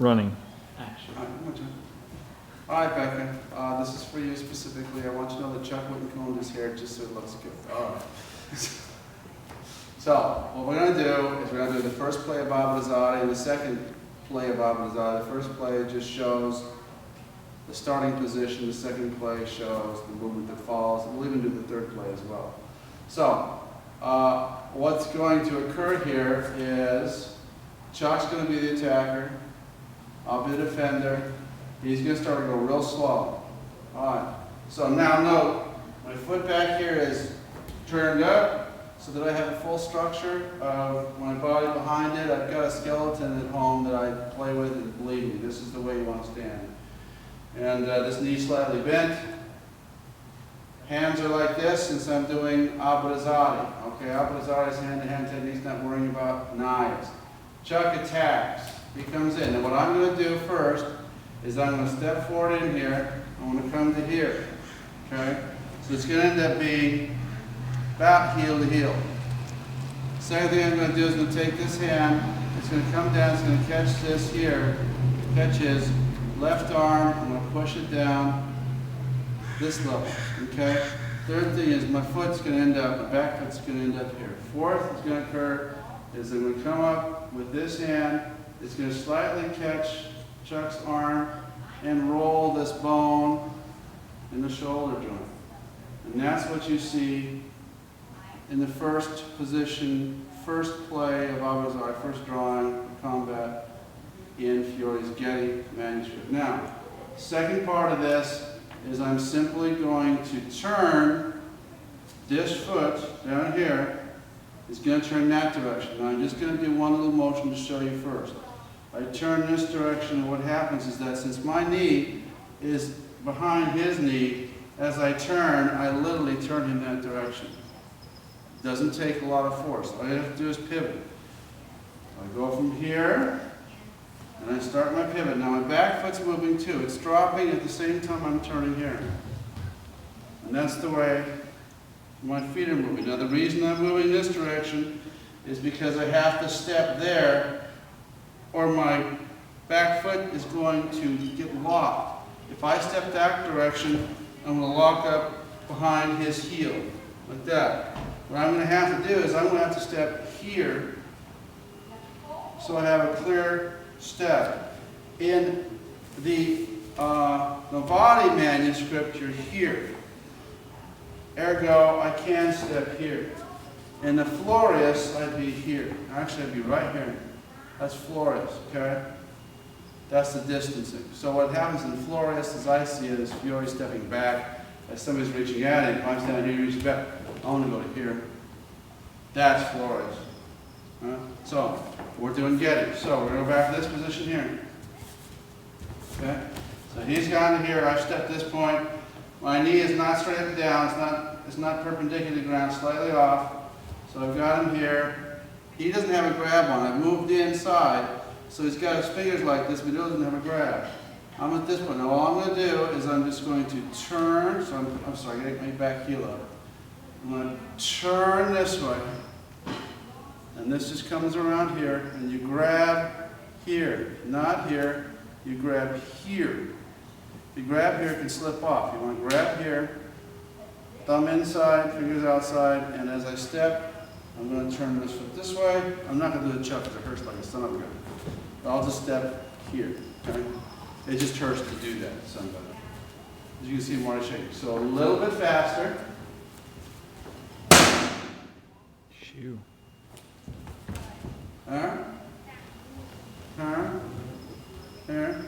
running. Action. All right, Becca, this is for you specifically. I want you to know that Chuck wouldn't comb his hair just so it looks good. All right. So, what we're going to do is we're going to do the first play of Abrazare and the second play of Abrazare. The first play just shows the starting position. The second play shows the movement that follows. And we'll even do the third play as well. So, what's going to occur here is Chuck's going to be the attacker. I'll be the defender. He's going to start to go real slow. All right. So now note, my foot back here is turned up so that I have a full structure of my body behind it. I've got a skeleton at home that I play with, and believe me, this is the way you want to stand. And this knee slightly bent. Hands are like this since I'm doing Abrazare. Okay, Abrazare is hand-to-hand technique, not worrying about knives. Chuck attacks. He comes in. And what I'm going to do first is I'm going to step forward in here. I'm going to come to here. Okay? So it's going to end up being about heel to heel. Second thing I'm going to do is I'm going to take this hand. It's going to come down. It's going to catch this here. Catch his left arm. I'm going to push it down this level. Okay? Third thing is my foot's going to end up, my back foot's going to end up here. Fourth is going to occur is I'm going to come up with this hand. It's going to slightly catch Chuck's arm and roll this bone in the shoulder joint. And that's what you see in the first position, first play of Abrazare, first drawing of combat in Fiore's Getty manuscript. Now, second part of this is I'm simply going to turn this foot down here. It's going to turn that direction. Now I'm just going to do one little motion to show you first. I turn this direction, and what happens is that since my knee is behind his knee, as I turn, I literally turn him that direction. It doesn't take a lot of force. All you have to do is pivot. I go from here, and I start my pivot. Now my back foot's moving too. It's dropping at the same time I'm turning here. And that's the way my feet are moving. Now the reason I'm moving this direction is because I have to step there or my back foot is going to get locked. If I step that direction, I'm going to lock up behind his heel, like that. What I'm going to have to do is I'm going to have to step here so I have a clear step. In the Novati manuscript, you're here. Ergo, I can step here. In the Florius, I'd be here. Actually, I'd be right here. That's Florius, okay? That's the distancing. So what happens in Florius, as I see it, is Fiore stepping back. As somebody's reaching at him, if I'm standing here, reaching back, I want to go to here. That's Florius. So, we're doing Getty. So, we're going to go back to this position here. Okay? So he's gone to here. I've stepped this point. My knee is not straight up and down. It's not perpendicular to the ground, slightly off. So I've got him here. He doesn't have a grab on. I've moved inside, so he's got his fingers like this, but he doesn't have a grab. I'm at this point. Now all I'm going to do is I'm just going to turn. So I'm sorry, I got to get my back heel up. I'm going to turn this way. And this just comes around here, and you grab here, not here. You grab here. If you grab here, it can slip off. You want to grab here, thumb inside, fingers outside, and as I step, I'm going to turn this foot this way. I'm not going to do the chuck because it hurts like a son of a gun. I'll just step here. Okay? It just hurts to do that, somebody. As you can see, I'm already shaking. So a little bit faster. Shoo. Here.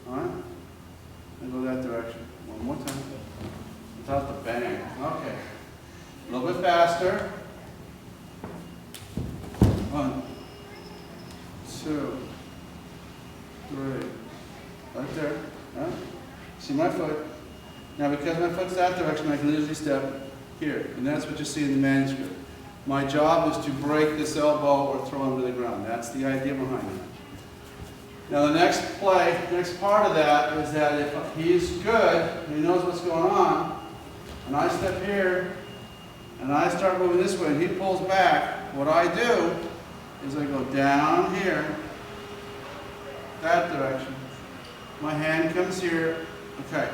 All right. And go that direction. One more time. Without the bang. Okay. A little bit faster. 1, 2, 3. Right there. Huh? See my foot. Now because my foot's that direction, I can easily step here. And that's what you see in the manuscript. My job is to break this elbow or throw him to the ground. That's the idea behind it. Now the next part of that is that if he's good, and he knows what's going on, and I step here, and I start moving this way, and he pulls back, what I do is I go down here, that direction. My hand comes here. Okay.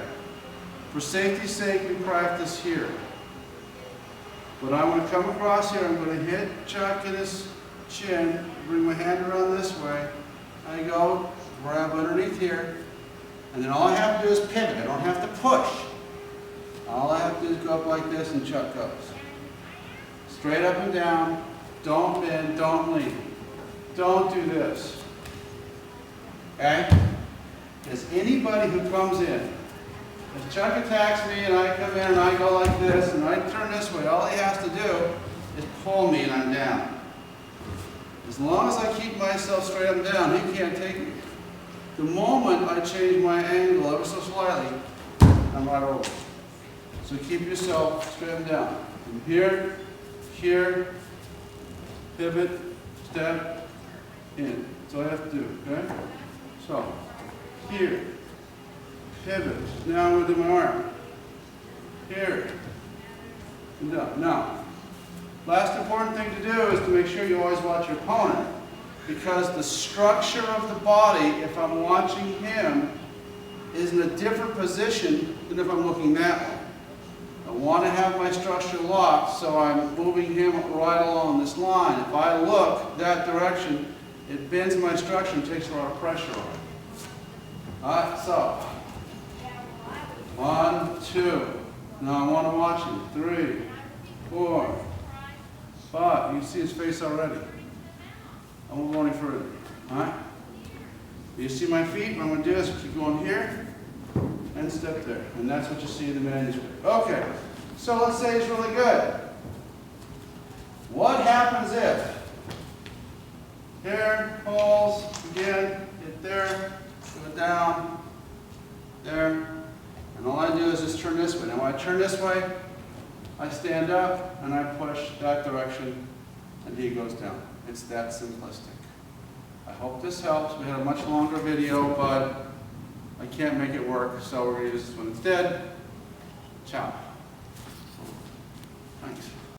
For safety's sake, we practice here. But I'm going to come across here. I'm going to hit Chuck in his chin. Bring my hand around this way. I go, grab underneath here. And then all I have to do is pivot. I don't have to push. All I have to do is go up like this and Chuck goes. Straight up and down. Don't bend, don't lean. Don't do this. Okay? Because anybody who comes in, if Chuck attacks me and I come in and I go like this and I turn this way, all he has to do is pull me and I'm down. As long as I keep myself straight up and down, he can't take me. The moment I change my angle ever so slightly, I'm right over. So keep yourself straight up and down. From here, here, pivot, step, in. That's all you have to do, okay? So, here, pivot. Now I'm going to do my arm. Here, and down. Now, last important thing to do is to make sure you always watch your opponent, because the structure of the body, if I'm watching him, is in a different position than if I'm looking that way. I want to have my structure locked, so I'm moving him right along this line. If I look that direction, it bends my structure and takes a lot of pressure on it. Alright, so 1, 2. Now I want to watch him. 3, 4, 5. You can see his face already. I won't go any further. Alright? You see my feet? What I'm going to do is keep going here and step there. And that's what you see in the manuscript. Okay. So let's say it's really good. What happens if here, pulls, again, hit there, go down, there, and all I do is just turn this way. Now when I turn this way, I stand up and I push that direction and he goes down. It's that simplistic. I hope this helps. We had a much longer video, but I can't make it work, so we're going to use this one instead. Ciao. Thanks.